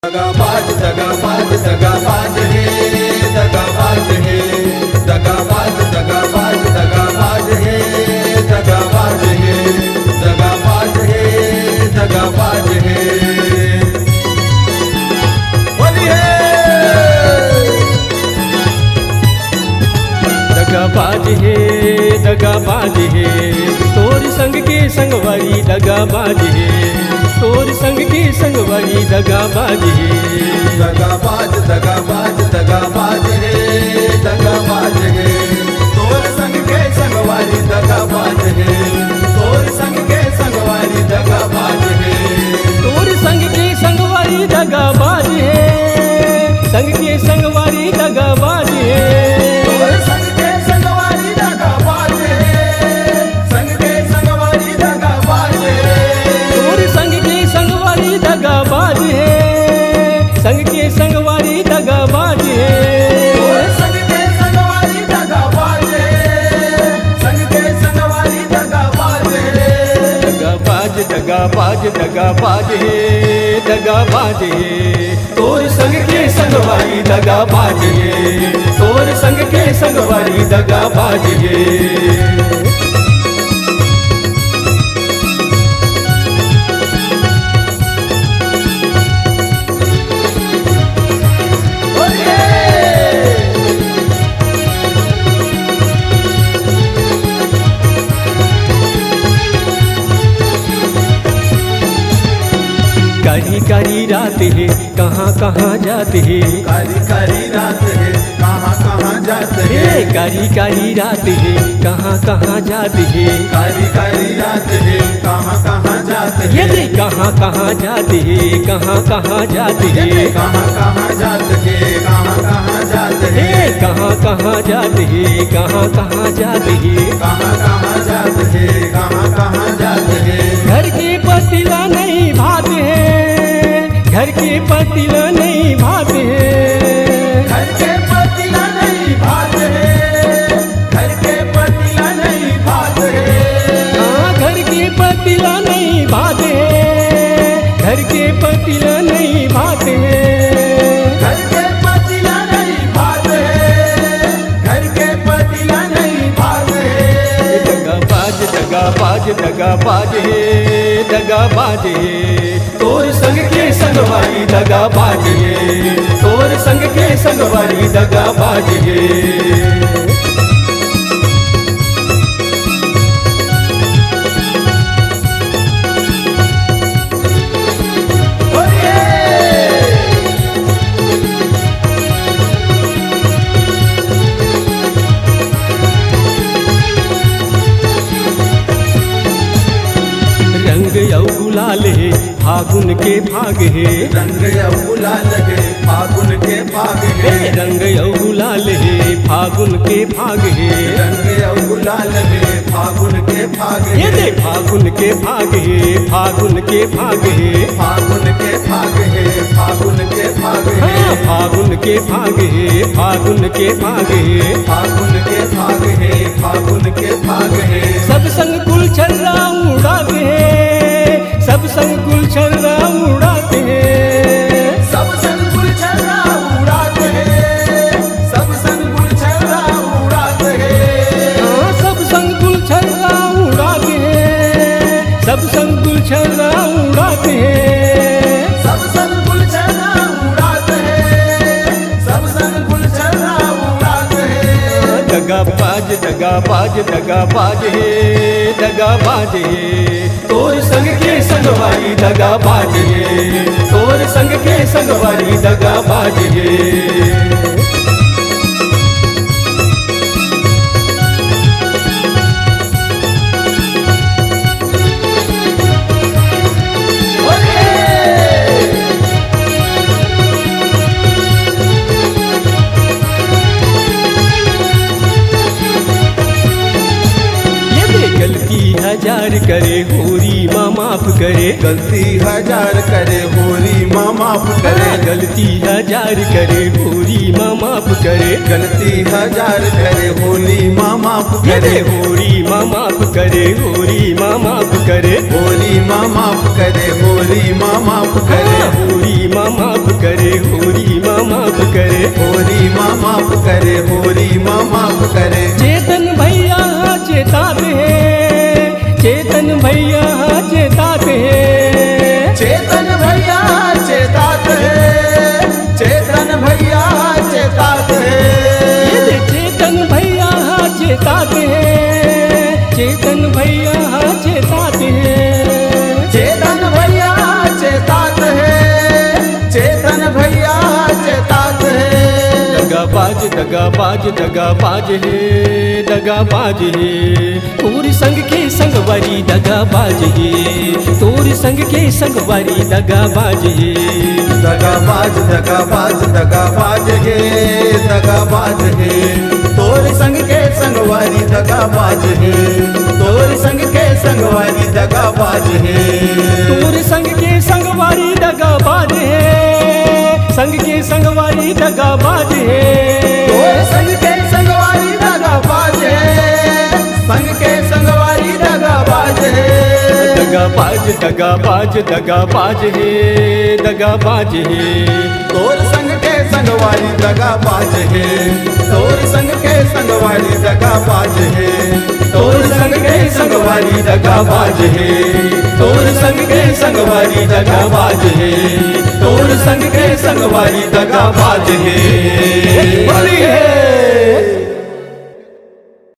दगाबाज दगाबाज दगाबाज है दगाबाज है दगाबाज दगाबाज दगाबाज है दगाबाज है दगाबाज है दगाबाज है बोलिए दगाबाज है दगाबाज है तोर संग के संगवारी दगाबाज है तोर संग के संगवारी दगाबाज है दगाबाज दगाबाज दगाबाज है दगाबाज है तोर संग के संगवारी दगाबाज है तोर संग के संगवारी दगाबाज है तोर संग के संगवारी दगाबाज है संग के संगवारी दगाबाज है तोर संग के संगवारी दगाबाज है संग के संगवारी दगाबाज है तोर संग के संगवारी दगाबाज है संग के संगवारी दगाबाज है तोर संग के संगवारी दगाबाज है संग के संगवारी दगाबाज है दगाबाज दगाबाज दगाबाज है दगाबाज है तोर संग के संगवारी दगाबाज है तोर संग के संगवारी दगाबाज है कारी कारी रात है कहाँ कहाँ जाते हैं कारी कारी रात है कहाँ कहाँ जाते हे हैं कारी कारी रात है कहाँ कहाँ जाते हैं कारी कारी रात है कहाँ कहाँ जाते ये हैं देख कहाँ कहाँ जाते हैं कहाँ कहाँ जाते हैं कहाँ कहाँ जाते हैं कहाँ कहाँ जाते हे हैं कहाँ कहाँ जाते हैं कहाँ कहाँ जाते हैं कहाँ कहाँ जाते हैं कहाँ कहाँ जाते हैं घर के पतीला नहीं भाते हैं घर के पतीला नहीं भाते हैं घर के पतीला नहीं भाते हैं घर के पतीला नहीं भाते हैं हाँ घर के पतीला नहीं भाते हैं घर के पतीला नहीं भाते हैं घर के पतीला नहीं भाते हैं घर के पतीला नहीं भाते हैं दगाबाज दगाबाज दगाबाज है दगाबाज है तोर संग के संगवारी दगाबाज है तोर संग के संगवारी दगाबाज है रंग यौ गुलाल है फागुन के भाग है रंग यौ गुलाल है फागुन के भाग है रंग यौ गुलाल है फागुन के भाग है रंग यौ गुलाल है फागुन के भाग ये है देख फागुन के भाग है फागुन के भाग है फागुन के भाग है फागुन के भाग है हाँ फागुन के भाग है फागुन के भाग है फागुन के भाग है फागुन के भाग है सब संग कुल छर्रा उड़ाते हैं सब संग कुल छर्रा उड़ाते हैं सब संग गुलछर्रा उड़ाते हैं सब संग गुलछर्रा उड़ाते हैं हाँ सब संग कुल छर्रा उड़ाते हैं सब संग कुल छर्रा उड़ाते हैं सब संग गुलछर्रा उड़ाते हैं सब संग गुलछर्रा उड़ाते हैं दगाबाज दगाबाज दगाबाज है दगाबाज है तोर संग के संगवारी दगाबाज है तोर संग के संगवारी दगाबाज है गलती हजार करे होरी माँ माफ करे गलती हजार करे होरी माँ माफ करे। गलती हजार करे होली माँ माफ करे। गलती हजार करे होली माँ माफ करे। होली माँ माफ करे होली माँ माफ करे। होली माँ माफ करे होली माँ माफ करे। होली माँ माफ करे होली माँ माफ करे। होली माँ माफ करे होली माँ माफ करे। चेतन भैया चेतात है चेतन भैया चेतात है। चेतन भैया चेतात है। चेतन भैया चेतात है। चेतन भैया चेतात है। चेतन भैया चेतात है। चेतन भैया चेतात है। चेतन भैया चेतात है। दगाबाज दगाबाज दगाबाज है दगाबाज है। तोर संग के संगवारी दगाबाज है। तोर संग के संगवारी दगाबाज है। दगाबाज दगाबाज दगाबाज है दगाबाज है। तोर संग के संगवारी दगाबाज है। तोर संग के संगवारी दगाबाज है। तोर संग के संगवारी दगाबाज है। संग के संगवारी दगाबाज है। तोर संग के संगवारी दगाबाज है। संग के संगवारी दगाबाज है। दगाबाज दगाबाज दगाबाज है दगाबाज है। तोर संग के संगवारी दगाबाज है। तोर संग के संगवारी दगाबाज है। तोर संग के संगवारी दगाबाज है। तोर संग के संगवारी दगाबाज है। तोर संग के संगवारी दगाबाज है। बड़ी है।